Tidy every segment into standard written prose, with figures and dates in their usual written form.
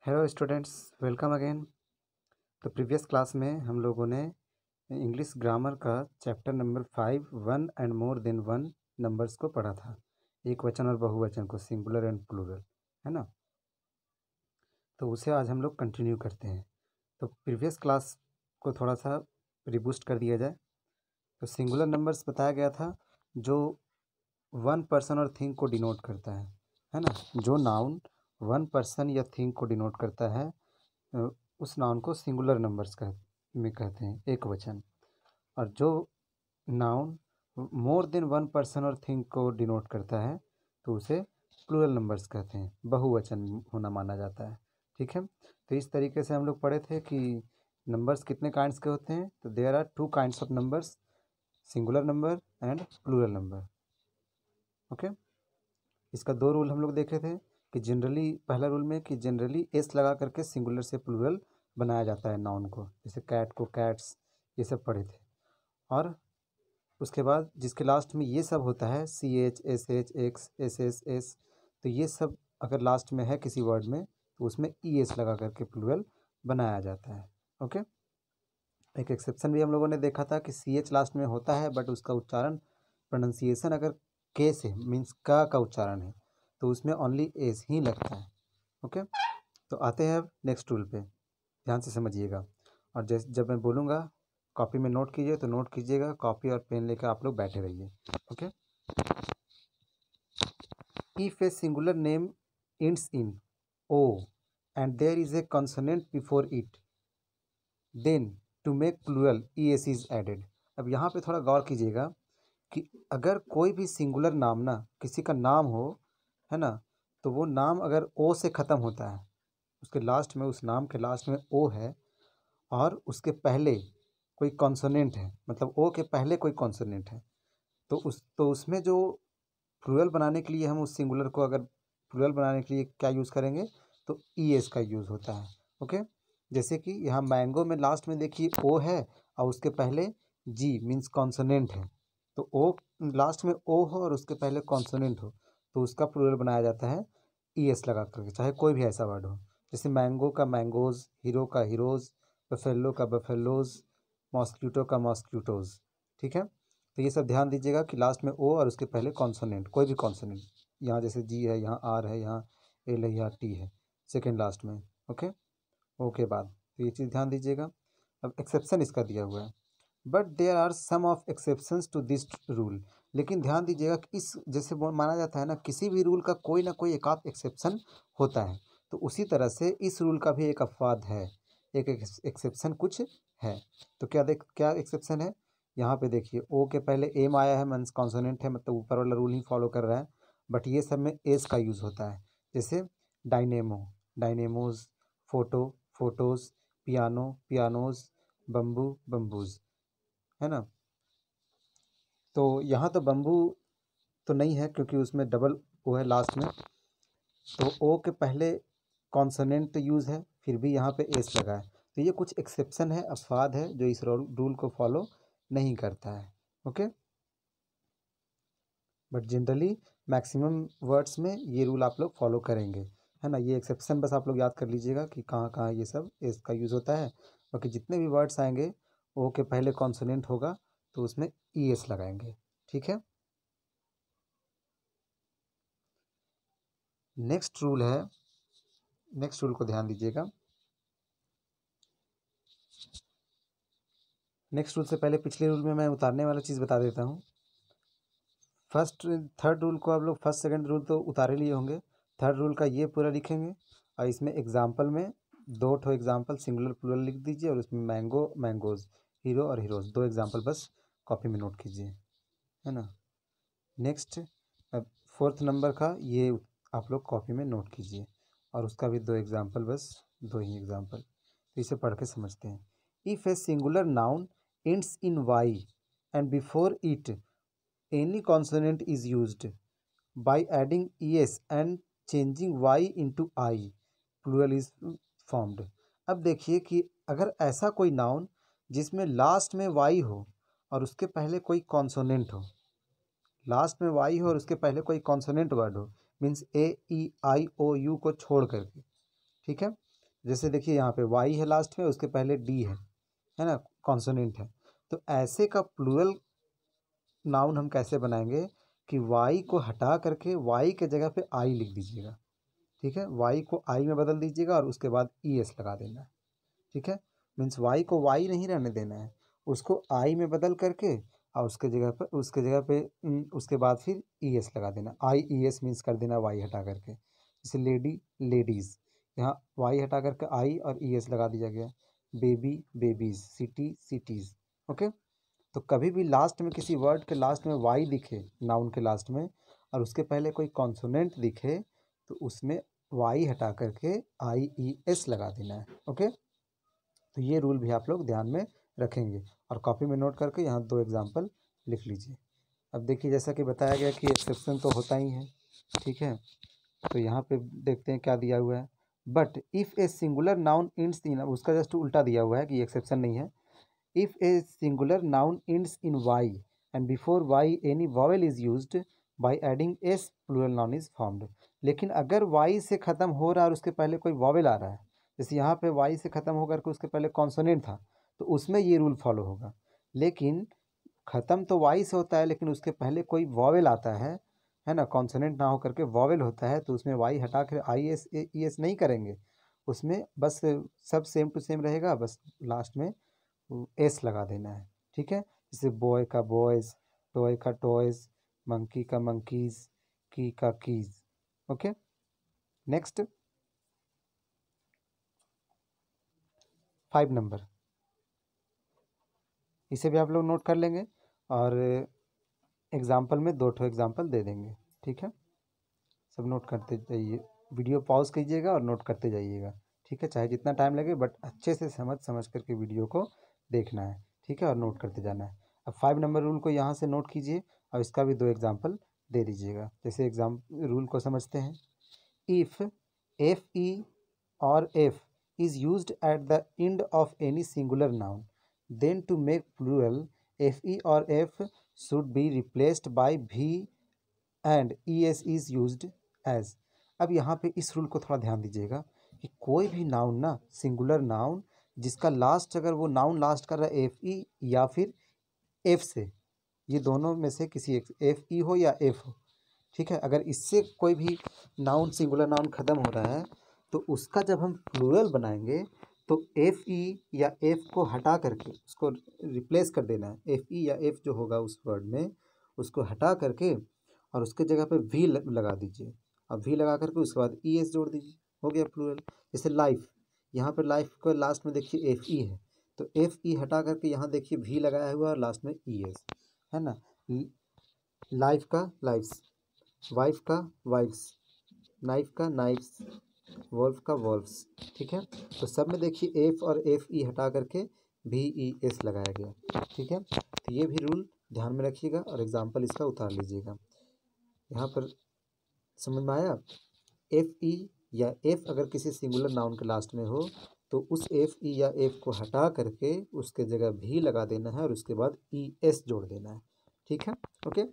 Hello students, welcome again. तो previous class में हम लोगों ने इंग्लिश ग्रामर का chapter number 5 one and more than one numbers को पढ़ा था। एक वचन और बहुवचन को, सिंगुलर एंड प्लूरल, है ना। तो उसे आज हम लोग कंटिन्यू करते हैं। तो प्रीवियस क्लास को थोड़ा सा रिबूस्ट कर दिया जाए। तो सिंगुलर नंबर्स बताया गया था जो वन पर्सन और थिंग को डिनोट करता है ना। जो नाउन वन पर्सन या थिंग को डिनोट करता है उस नाउन को सिंगुलर नंबर्स में कहते हैं, एक वचन। और जो noun more than one person और थिंग को डिनोट करता है तो उसे प्लूरल नंबर्स कहते हैं, बहुवचन होना माना जाता है। ठीक है। तो इस तरीके से हम लोग पढ़े थे कि नंबर्स कितने काइंड्स के होते हैं। तो there are two kinds of numbers, singular number and plural number. Okay. इसका दो रूल हम लोग देखे थे कि जनरली, पहला रूल में कि जनरली एस लगा करके सिंगुलर से प्लूरल बनाया जाता है नाउन को, जैसे कैट को कैट्स, ये सब पढ़े थे। और उसके बाद जिसके लास्ट में ये सब होता है, C H, S H, X, S S S, तो ये सब अगर लास्ट में है किसी वर्ड में तो उसमें ई एस लगा करके प्लूरल बनाया जाता है। ओके। एक एक्सेप्शन भी हम लोगों ने देखा था कि सी एच लास्ट में होता है बट उसका उच्चारण, प्रोनाउंसिएशन अगर के से मीन्स का उच्चारण है तो उसमें ओनली एस ही लगता है। ओके। तो आते हैं अब नेक्स्ट रूल पे, ध्यान से समझिएगा। और जैसे जब मैं बोलूँगा कॉपी में नोट कीजिए तो नोट कीजिएगा, कॉपी और पेन लेकर आप लोग बैठे रहिए। Okay. If a singular name ends in o and there is a consonant before it, then to make plural es is added। अब यहाँ पे थोड़ा गौर कीजिएगा कि अगर कोई भी सिंगुलर नाम ना, किसी का नाम हो, है ना, तो वो नाम अगर ओ से ख़त्म होता है, उसके लास्ट में, उस नाम के लास्ट में ओ है और उसके पहले कोई कॉन्सोनेंट है, मतलब ओ के पहले कोई कॉन्सोनेंट है, तो उसमें जो प्लूरल बनाने के लिए हम उस सिंगुलर को अगर प्लूरल बनाने के लिए क्या यूज़ करेंगे तो ई एस का यूज़ होता है। ओके। जैसे कि यहाँ मैंगो में लास्ट में देखिए ओ है और उसके पहले जी मीन्स कॉन्सोनेंट है, तो ओ लास्ट में ओ हो और उसके पहले कॉन्सोनेंट हो तो उसका प्लूरल बनाया जाता है ई एस लगा करके, चाहे कोई भी ऐसा वर्ड हो। जैसे मैंगो का मैंगोज, हीरो का हीरोज़, बफेलो का बफेलोज़, मॉस्क्यूटो का मॉस्क्यूटोज़। ठीक है। तो ये सब ध्यान दीजिएगा कि लास्ट में ओ और उसके पहले कॉन्सोनेंट, कोई भी कॉन्सोनेंट, यहाँ जैसे जी है, यहाँ आर है, यहाँ एल है, यहाँ टी है, सेकेंड लास्ट में। ओके। ओ के बाद, तो ये चीज़ ध्यान दीजिएगा। अब एक्सेप्शन इसका दिया हुआ है, but there are some of exceptions to this rule. लेकिन ध्यान दीजिएगा कि इस, जैसे माना जाता है ना, किसी भी रूल का कोई ना कोई एक आध एक्सेप्शन होता है, तो उसी तरह से इस रूल का भी एक अपवाद है, एक एक्सेप्शन कुछ है। तो क्या एक्सेप्शन है, यहाँ पे देखिए ओ के पहले एम आया है, मीन्स कॉन्सोनेंट है, मतलब ऊपर वाला रूल ही फॉलो कर रहा है, बट ये सब में एस का यूज़ होता है। जैसे dynamo, dynamos, photo, photos, piano, pianos, bamboo, bamboos, है ना। तो यहाँ तो बम्बू तो नहीं है क्योंकि उसमें डबल ओ है लास्ट में, तो ओ के पहले कॉन्सोनेंट यूज़ है, फिर भी यहाँ पे एस लगा है। तो ये कुछ एक्सेप्शन है, अपवाद है, जो इस रूल को फॉलो नहीं करता है। Okay. But generally maximum words में ये रूल आप लोग फॉलो करेंगे, है ना। ये एक्सेप्शन बस आप लोग याद कर लीजिएगा कि कहाँ कहाँ ये सब इसका यूज़ होता है। बाकी जितने भी वर्ड्स आएंगे ओ के पहले कॉन्सोनेंट होगा तो उसमें ई एस लगाएंगे। ठीक है। नेक्स्ट रूल है, नेक्स्ट रूल को ध्यान दीजिएगा। नेक्स्ट रूल से पहले पिछले रूल में मैं उतारने वाला चीज़ बता देता हूँ। फर्स्ट थर्ड रूल को आप लोग, फर्स्ट सेकंड रूल तो उतारे लिए होंगे, थर्ड रूल का ये पूरा लिखेंगे और इसमें एग्जाम्पल में दो ठो एग्जाम्पल सिंगुलर प्लूरल लिख दीजिए और उसमें मैंगो, मैंगोज, हीरो और हीरोज़, दो एग्जाम्पल बस कॉपी में नोट कीजिए, है ना। नेक्स्ट, अब फोर्थ नंबर का ये आप लोग कॉपी में नोट कीजिए और उसका भी दो एग्जाम्पल, बस दो ही एग्जाम्पल। तो इसे पढ़ के समझते हैं। If a singular noun ends in Y and before it any consonant is used by adding es and changing y into I, plural is formed। अब देखिए कि अगर ऐसा कोई नाउन जिसमें लास्ट में y हो और उसके पहले कोई कॉन्सोनेंट हो, लास्ट में y हो और उसके पहले कोई कॉन्सोनेंट वर्ड हो, means A E I O U को छोड़ करके, ठीक है, जैसे देखिए यहाँ पे वाई है लास्ट में, उसके पहले डी है ना, कॉन्सोनेंट है। तो ऐसे का प्लूरल नाउन हम कैसे बनाएंगे कि वाई को हटा करके वाई के जगह पे आई लिख दीजिएगा, ठीक है। वाई को आई में बदल दीजिएगा और उसके बाद ई एस लगा देना है, ठीक है। मीन्स वाई को वाई नहीं रहने देना है, उसको आई में बदल करके और उसके जगह पे उसके बाद फिर ई एस लगा देना। आई ई एस मीन्स कर देना वाई हटा करके। जैसे लेडी लेडीज़, यहाँ वाई हटा करके आई और ई एस लगा दिया गया। Baby babies, city cities. Okay. तो कभी भी लास्ट में किसी वर्ड के लास्ट में वाई दिखे नाउन के लास्ट में और उसके पहले कोई कॉन्सोनेंट दिखे तो उसमें वाई हटा करके आई ई एस लगा देना है। ओके। तो ये रूल भी आप लोग ध्यान में रखेंगे और कॉपी में नोट करके यहाँ 2 एग्जाम्पल लिख लीजिए। अब देखिए जैसा कि बताया गया कि एक्सेप्शन तो होता ही है, ठीक है। तो यहाँ पे देखते हैं क्या दिया हुआ है। But if a singular noun ends in, उसका जस्ट उल्टा दिया हुआ है कि एक्सेप्शन नहीं है। If a singular noun ends in Y and before Y any vowel is used by adding S, plural noun is formed. लेकिन अगर वाई से ख़त्म हो रहा है और उसके पहले कोई वॉवेल आ रहा है, जैसे यहाँ पे वाई से ख़त्म होकर के उसके पहले कॉन्सोनेंट था, तो उसमें ये रूल फॉलो होगा। लेकिन ख़त्म तो वाई से होता है लेकिन उसके पहले कोई वॉवेल आता है ना, कॉन्सोनेंट ना हो करके वॉवेल होता है, तो उसमें वाई हटा कर आई एस ई एस नहीं करेंगे, उसमें बस सब सेम टू सेम रहेगा, बस लास्ट में एस लगा देना है, ठीक है। जैसे बॉय का बॉयज़, टॉय का टॉयज़, मंकी का मंकीज़, की का कीज़। ओके। नेक्स्ट 5 नंबर, इसे भी आप लोग नोट कर लेंगे और एग्जाम्पल में 2 एग्जाम्पल दे देंगे, ठीक है। सब नोट करते जाइए, वीडियो पॉज कीजिएगा और नोट करते जाइएगा, ठीक है। चाहे जितना टाइम लगे बट अच्छे से समझ समझ करके वीडियो को देखना है, ठीक है, और नोट करते जाना है। अब 5 नंबर रूल को यहाँ से नोट कीजिए और इसका भी 2 एग्जाम्पल दे दीजिएगा। जैसे एग्जाम रूल को समझते हैं। इफ़ एफ ई और F is used at the end of any singular noun, then to make plural fe or f should be replaced by v and es is used as। अब यहाँ पे इस rule को थोड़ा ध्यान दीजिएगा कि कोई भी नाउन ना, सिंगुलर नाउन जिसका लास्ट, अगर वो नाउन लास्ट कर रहा है एफ ई या फिर एफ से, ये दोनों में से किसी एक, एफ ई हो या एफ हो, ठीक है। अगर इससे कोई भी नाउन, सिंगुलर नाउन ख़त्म हो रहा है तो उसका जब हम प्लूरल बनाएंगे तो एफ ई या एफ को हटा करके उसको रिप्लेस कर देना है। एफ ई या एफ जो होगा उस वर्ड में उसको हटा करके और उसके जगह पे वी लगा दीजिए। अब वी लगा करके उसके बाद ई एस जोड़ दीजिए, हो गया प्लूरल। जैसे लाइफ, यहाँ पर लाइफ को लास्ट में देखिए एफ ई है, तो एफ ई हटा करके यहाँ देखिए वी लगाया हुआ और लास्ट में ई एस, है ना। लाइफ का लाइफ्स, वाइफ का वाइफ्स, नाइफ का नाइफ्स, वॉल्फ का वॉल्फ्स, ठीक है। तो सब में देखिए एफ और एफ ई हटा करके वी ई एस लगाया गया, ठीक है। तो ये भी रूल ध्यान में रखिएगा और एग्जाम्पल इसका उतार लीजिएगा। यहाँ पर समझ में आया। एफ ई या एफ अगर किसी सिंगुलर नाउन के लास्ट में हो तो उस एफ ई या एफ को हटा करके उसके जगह भी लगा देना है और उसके बाद ई एस जोड़ देना है, ठीक है। Okay.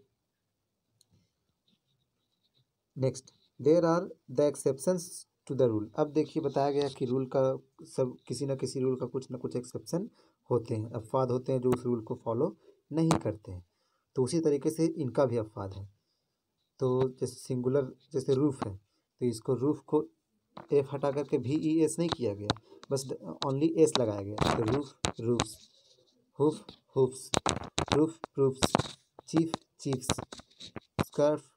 Next, there are the exceptions to the rule. अब देखिए बताया गया कि रूल का सब, किसी न किसी रूल का कुछ ना कुछ एक्सेप्शन होते हैं, अपवाद होते हैं जो उस रूल को फॉलो नहीं करते हैं। तो उसी तरीके से इनका भी अपवाद है। तो जैसे सिंगुलर, जैसे रूफ है तो इसको रूफ को एफ हटा करके भी ई एस नहीं किया गया, बस ओनली एस लगाया गया। तो roof roofs, hoof hoofs, proof proofs, chief chiefs, scarf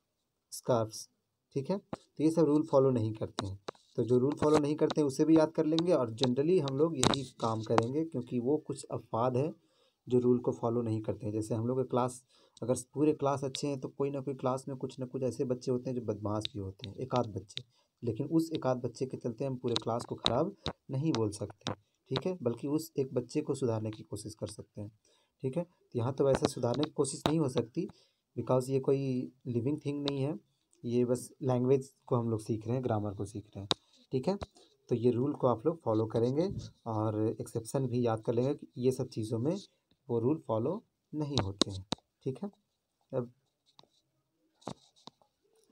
scarfs, ठीक है। तो ये सब रूल फॉलो नहीं करते हैं। तो जो रूल फॉलो नहीं करते हैं उसे भी याद कर लेंगे और जनरली हम लोग यही काम करेंगे क्योंकि वो कुछ अपवाद है जो रूल को फॉलो नहीं करते हैं। जैसे हम लोग के क्लास, अगर पूरे क्लास अच्छे हैं तो कोई ना कोई क्लास में कुछ ना कुछ ऐसे बच्चे होते हैं जो बदमाश भी होते हैं, एक आध बच्चे, लेकिन उस एक आध बच्चे के चलते हम पूरे क्लास को ख़राब नहीं बोल सकते, ठीक है, बल्कि उस एक बच्चे को सुधारने की कोशिश कर सकते हैं, ठीक है। तो यहाँ तो वैसे सुधारने की कोशिश नहीं हो सकती बिकॉज ये कोई लिविंग थिंग नहीं है, ये बस लैंग्वेज को हम लोग सीख रहे हैं, ग्रामर को सीख रहे हैं, ठीक है। तो ये रूल को आप लोग फॉलो करेंगे और एक्सेप्शन भी याद कर लेंगे कि ये सब चीज़ों में वो रूल फॉलो नहीं होते हैं, ठीक है। अब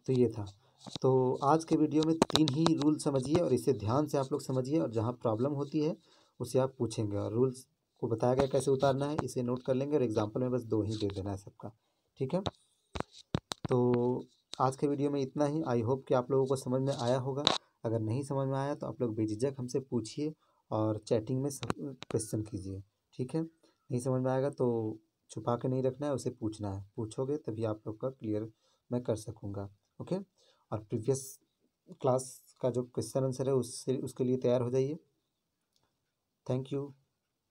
तो ये था। तो आज के वीडियो में 3 ही रूल समझिए और इसे ध्यान से आप लोग समझिए, और जहाँ प्रॉब्लम होती है उसे आप पूछेंगे, और रूल्स को बताया गया कैसे उतारना है इसे नोट कर लेंगे, और एग्जाम्पल में बस 2 ही दे देना है सबका। ठीक है, तो आज के वीडियो में इतना ही। आई होप कि आप लोगों को समझ में आया होगा। अगर नहीं समझ में आया तो आप लोग बेझिझक हमसे पूछिए और चैटिंग में सब क्वेश्चन कीजिए। ठीक है, नहीं समझ में आएगा तो छुपा के नहीं रखना है, उसे पूछना है। पूछोगे तभी आप लोग का क्लियर मैं कर सकूँगा। ओके, और प्रीवियस क्लास का जो क्वेश्चन आंसर है उससे उसके लिए तैयार हो जाइए। Thank you.